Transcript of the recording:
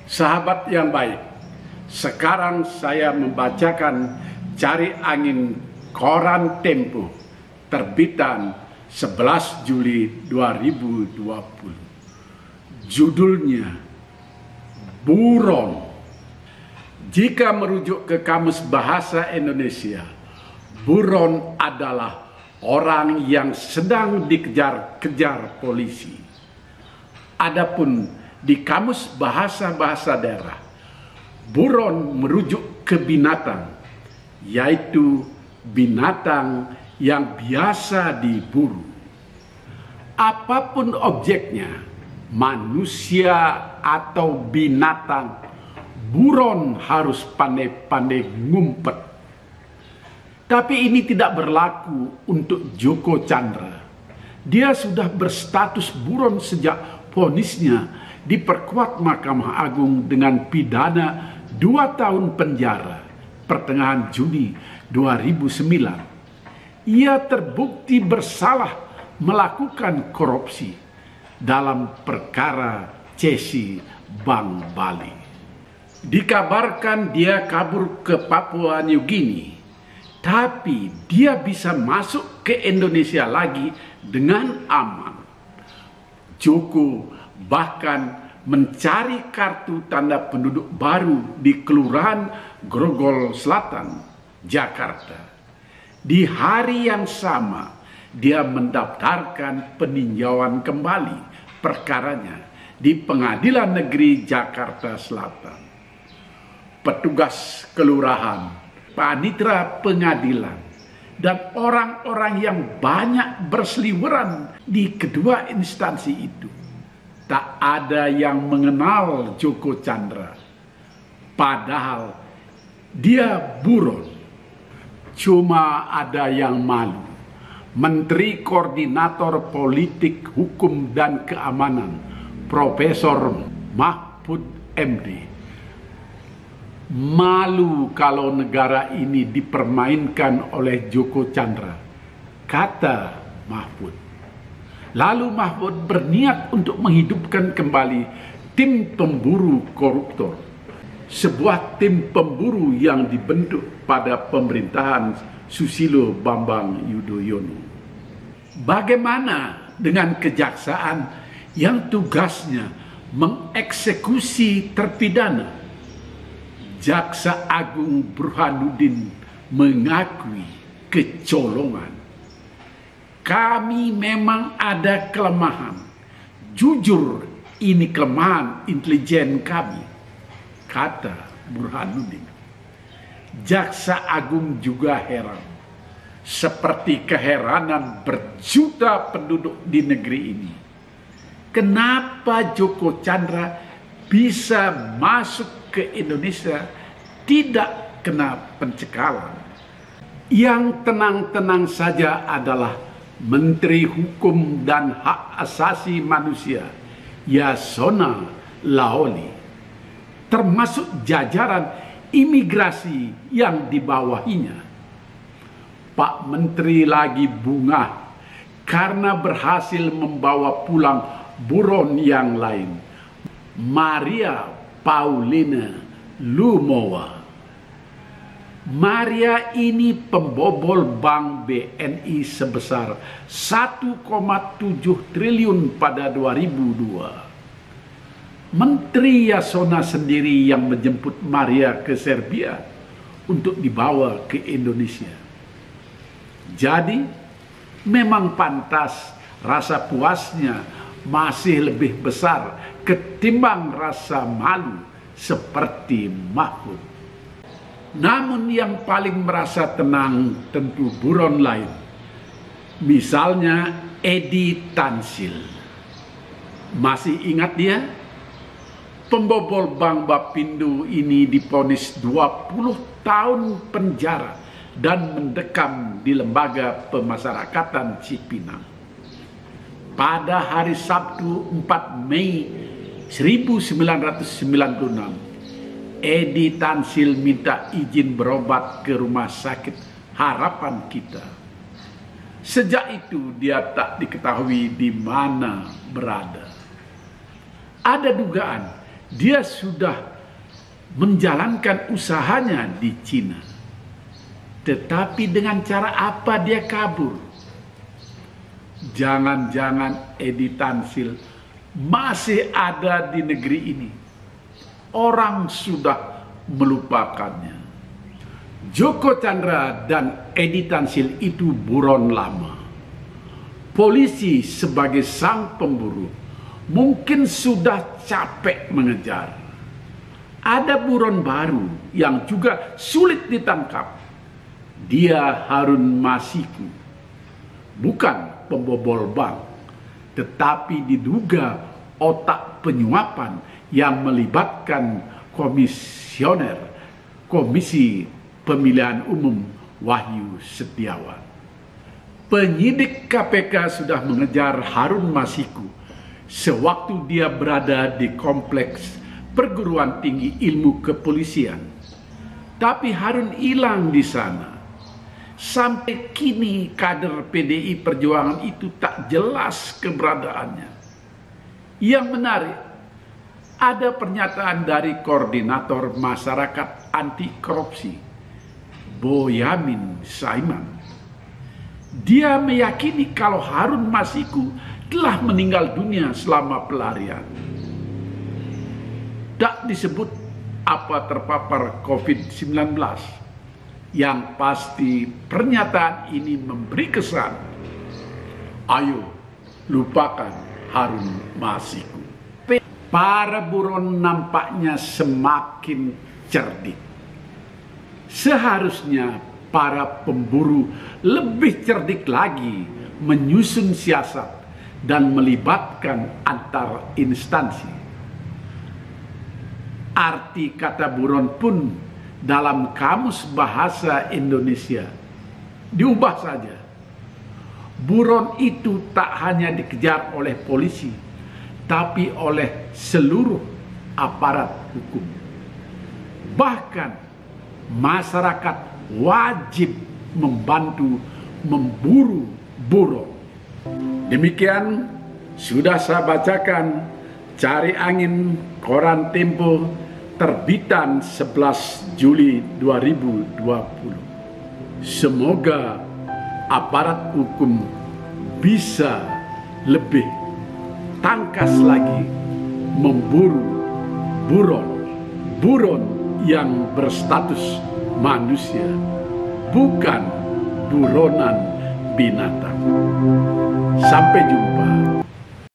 Sahabat yang baik, sekarang saya membacakan Cari Angin Koran Tempo, terbitan 11 Juli 2020. Judulnya Buron. Jika merujuk ke Kamus Bahasa Indonesia, buron adalah orang yang sedang dikejar-kejar polisi. Adapun di Kamus Bahasa Daerah, buron merujuk ke binatang, yaitu binatang yang biasa diburu. Apapun objeknya, manusia atau binatang, buron harus pandai-pandai ngumpet. Tapi ini tidak berlaku untuk Joko Chandra. Dia sudah berstatus buron sejak vonisnya diperkuat Mahkamah Agung dengan pidana 2 tahun penjara pertengahan Juni 2009. Ia terbukti bersalah melakukan korupsi dalam perkara cesi Bank Bali. Dikabarkan dia kabur ke Papua New Guinea, tapi dia bisa masuk ke Indonesia lagi dengan aman. Joko bahkan mencari kartu tanda penduduk baru di Kelurahan Grogol Selatan, Jakarta. Di hari yang sama, dia mendaftarkan peninjauan kembali perkaranya di Pengadilan Negeri Jakarta Selatan. Petugas kelurahan, panitera pengadilan, dan orang-orang yang banyak berseliweran di kedua instansi itu, tak ada yang mengenal Joko Chandra. Padahal dia buron. Cuma ada yang malu. Menteri Koordinator Politik, Hukum, dan Keamanan, Profesor Mahfud MD. Malu kalau negara ini dipermainkan oleh Joko Chandra, kata Mahfud. Lalu Mahfud berniat untuk menghidupkan kembali tim pemburu koruptor. Sebuah tim pemburu yang dibentuk pada pemerintahan Susilo Bambang Yudhoyono. Bagaimana dengan kejaksaan yang tugasnya mengeksekusi terpidana? Jaksa Agung Burhanuddin mengakui kecolongan. Kami memang ada kelemahan. Jujur, ini kelemahan intelijen kami, kata Burhanuddin. Jaksa Agung juga heran, seperti keheranan berjuta penduduk di negeri ini. Kenapa Joko Chandra bisa masuk ke Indonesia tidak kena pencekalan? Yang tenang-tenang saja adalah Menteri Hukum dan Hak Asasi Manusia Yasona Laoli, termasuk jajaran imigrasi yang dibawahinya. Pak Menteri lagi bungah karena berhasil membawa pulang buron yang lain, Maria Pauline Lumowa. Maria ini pembobol bank BNI sebesar 1,7 triliun pada 2002. Menteri Yasona sendiri yang menjemput Maria ke Serbia untuk dibawa ke Indonesia. Jadi memang pantas rasa puasnya masih lebih besar ketimbang rasa malu seperti Mahfud. Namun yang paling merasa tenang tentu buron lain. Misalnya Edi Tansil. Masih ingat dia? Pembobol Bank Bapindus ini divonis 20 tahun penjara dan mendekam di Lembaga Pemasyarakatan Cipinang. Pada hari Sabtu 4 Mei 1996, Edi Tansil minta izin berobat ke Rumah Sakit Harapan Kita. Sejak itu dia tak diketahui di mana berada. Ada dugaan Dia sudah menjalankan usahanya di Cina. Tetapi dengan cara apa dia kabur? Jangan-jangan Edi Tansil masih ada di negeri ini. Orang sudah melupakannya. Joko Chandra dan Edi Tansil itu buron lama. Polisi sebagai sang pemburu mungkin sudah capek mengejar. Ada buron baru yang juga sulit ditangkap. Dia Harun Masiku. Bukan pembobol bank, tetapi diduga otak penyuapan yang melibatkan komisioner Komisi Pemilihan Umum Wahyu Setiawan. Penyidik KPK sudah mengejar Harun Masiku sewaktu dia berada di kompleks perguruan tinggi ilmu kepolisian. Tapi Harun hilang di sana. Sampai kini kader PDI Perjuangan itu tak jelas keberadaannya. Yang menarik, ada pernyataan dari Koordinator Masyarakat Anti Korupsi, Boyamin Saiman. Dia meyakini kalau Harun Masiku telah meninggal dunia selama pelarian. Tak disebut apa terpapar COVID-19. Yang pasti pernyataan ini memberi kesan, ayo lupakan Harun Masiku. Para buron nampaknya semakin cerdik. Seharusnya para pemburu lebih cerdik lagi menyusun siasat dan melibatkan antar instansi. Arti kata buron pun dalam Kamus Bahasa Indonesia diubah saja. Buron itu tak hanya dikejar oleh polisi, tapi oleh seluruh aparat hukum. Bahkan masyarakat wajib membantu memburu buron. Demikian sudah saya bacakan Cari Angin Koran Tempo terbitan 11 Juli 2020. Semoga aparat hukum bisa lebih tangkas lagi memburu buron yang berstatus manusia, bukan buronan binatang. Sampai jumpa.